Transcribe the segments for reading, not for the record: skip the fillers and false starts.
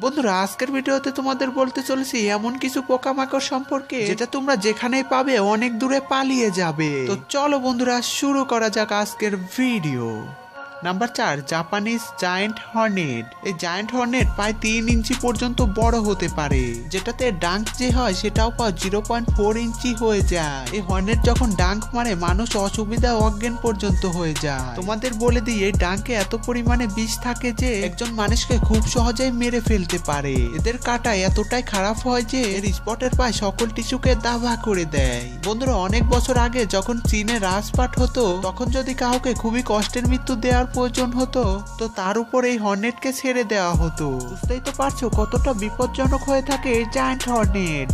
বন্ধুরা আজকের ভিডিওতে তোমাদের বলতে চলেছি এমন কিছু পোকামাকড় সম্পর্কে যেটা তোমরা যেখানেই পাবে অনেক দূরে পালিয়ে যাবে। তো চলো বন্ধুরা শুরু করা যাক আজকের video. Number 4, Japanese giant Hornet. এই জায়ান্ট হর্নেট প্রায় 3 ইঞ্চি পর্যন্ত বড় হতে পারে, যেটাতে ডাঙ্ক যে হয় সেটাও 0.4 ইঞ্চি হয়ে যায়। এই হর্নেট যখন ডাঙ্ক মারে মানুষ অসুবিধা অজ্ঞান পর্যন্ত হয়ে যায়। তোমাদের বলে দিই এই ডাঙ্কে এত পরিমাণে বিষ থাকে যে একজন মানুষকে খুব সহজেই মেরে ফেলতে পারে। এদের কাটা এতটাই খারাপ হয় যে এর স্পটের পায় সকল টিস্যুকে দাবা করে দেয়। বন্ধুরা অনেক বছর আগে যখন চীনে রাজপাট হতো তখন যদি কাউকে খুবই কষ্টের মৃত্যু দেওয়ার প্রয়োজন হতো তো তার উপর এই হর্নেটকে ছেড়ে দেওয়া হতো। বুঝতেই তো পারছো কতটা বিপজ্জনক হয়ে থাকে এই giant Hornet.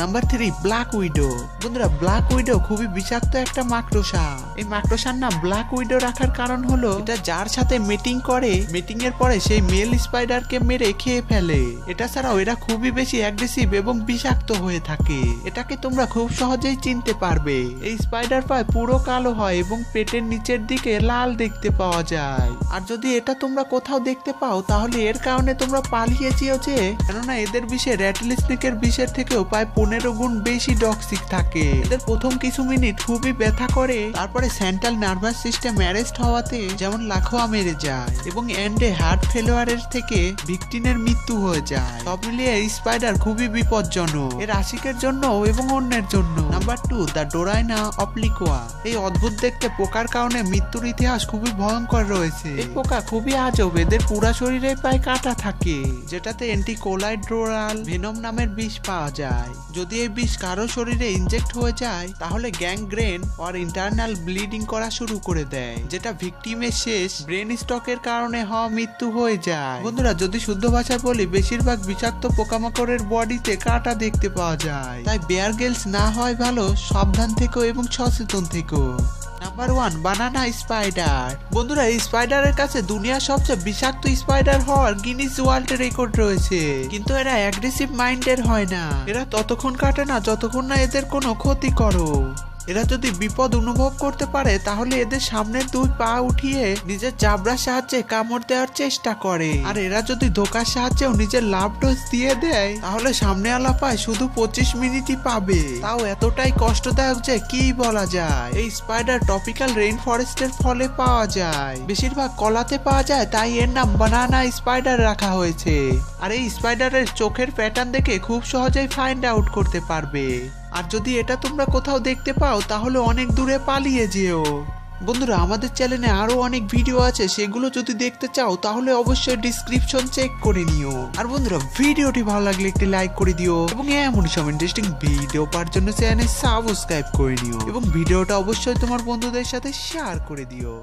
Number 3, black widow. বন্ধুরা ব্ল্যাক উইডো খুবই বিষাক্ত একটা মাকড়সা। এই মাকড়সার নাম ব্ল্যাক উইডো রাখার কারণ হলো এটা যার সাথে মিটিং করে, মিটিং এর পরে সেই মেল স্পাইডারকে মেরে খেয়ে ফেলে। এটা ছাড়াও এরা খুবই বেশি অ্যাগ্রেসিভ এবং বিষাক্ত হয়ে থাকে। এটাকে তোমরা খুব সহজেই চিনতে পারবে। এই স্পাইডার পায় পুরো কালো হয় এবং পেটের নিচের দিকে লাল দেখতে পাওয়া যায়। আর যদি এটা তোমরা কোথাও দেখতে পাও তাহলে এর কারণে তোমরা পালিয়ে যেও যে, কেননা এদের বিষে র্যাটল স্নেকের বিষের থেকেও প্রায় 15 গুণ বেশি টক্সিক থাকে। এদের প্রথম কিছু মিনিট খুবই ব্যথা করে, তারপরে সেন্ট্রাল নার্ভাস সিস্টেম অ্যারেস্ট হওয়াতে যেমন লাখোয়া মেরে যায় এবং এন্ডে হার্ট ফেলিওয়ারের থেকে ভিকটিমের মৃত্যু হয়ে যায়। সব মিলিয়ে এই স্পাইডার খুবই বিপজ্জনক এর আশিকের জন্য এবং অন্যের জন্য। নাম্বার 2, দ্য ডোরাইনা অবলিকুয়া। এই অদ্ভুত দেখতে পোকার কারণে মৃত্যুর ইতিহাস খুবই ভয়ঙ্কর রয়েছে। এই পোকা খুবই আজব। এদের পুরা শরীরে প্রায় কাটা থাকে, যেটাতে অ্যান্টিকোলাইড্রোরাল ভেনম নামের বিষ পাওয়া যায়। যদি এই বিষ কারো শরীরে ইনজেক্ট হয়ে যায় তাহলে গ্যাংগ্রেন আর ইন্টারনাল ব্লিডিং করা শুরু করে দেয়, যেটা ভিকটিমের শেষ ব্রেন স্ট্রোকের কারণে হওয়া মৃত্যু হয়ে যায়। বন্ধুরা যদি শুদ্ধ ভাষায় বলি, বেশিরভাগ বিষাক্ত পোকামাকড়ের বডিতে কাটা দেখতে পাওয়া যায়। তাই বেয়ার গ্রিলস না হয় ভালো, সাবধান থেকো এবং সচেতন থেকো। নাম্বার 1, বানানা স্পাইডার। বন্ধুরা এই স্পাইডারের কাছে দুনিয়ার সবচেয়ে বিষাক্ত স্পাইডার হওয়ার গিনিস ওয়ার্ল্ড রেকর্ড রয়েছে, কিন্তু এরা অ্যাগ্রেসিভ মাইন্ডের হয় না। এরা ততক্ষণ কাটে না যতক্ষণ না এদের কোনো ক্ষতি করো। এরা যদি বিপদ অনুভব করতে পারে তাহলে এদের সামনের 2 পা উঠিয়ে নিজের জাবরার সাহায্যে কামড় দেওয়ার চেষ্টা করে। আর এরা যদি ধোকার সাহায্যেও নিজের লাভ ডোজ দিয়ে দেয় তাহলে সামনে আলা পায় শুধু 25 মিনিটই পাবে, তাও এতটাই কষ্টদায়ক যে কি বলা যায়। এই স্পাইডার টপিক্যাল রেইন ফরেস্টের ফলে পাওয়া যায়, বেশিরভাগ কলাতে পাওয়া যায়, তাই এর নাম বানানা স্পাইডার রাখা হয়েছে। আর এই স্পাইডারের চোখের প্যাটার্ন দেখে খুব সহজেই ফাইন্ড আউট করতে পারবে। আর যদি এটা তোমরা কোথাও দেখতে পাও তাহলে অনেক দূরে পালিয়ে যেও। বন্ধুরা আমাদের চ্যানেলে আরো অনেক ভিডিও আছে, সেগুলো যদি দেখতে চাও তাহলে অবশ্যই ডেসক্রিপশন চেক করে নিও। আর বন্ধুরা ভিডিওটি ভালো লাগলে একটি লাইক করে দিও এবং এমন সব ইন্টারেস্টিং ভিডিও পাওয়ার জন্য চ্যানেল সাবস্ক্রাইব করে নিও এবং ভিডিওটা অবশ্যই তোমার বন্ধুদের সাথে শেয়ার করে দিও।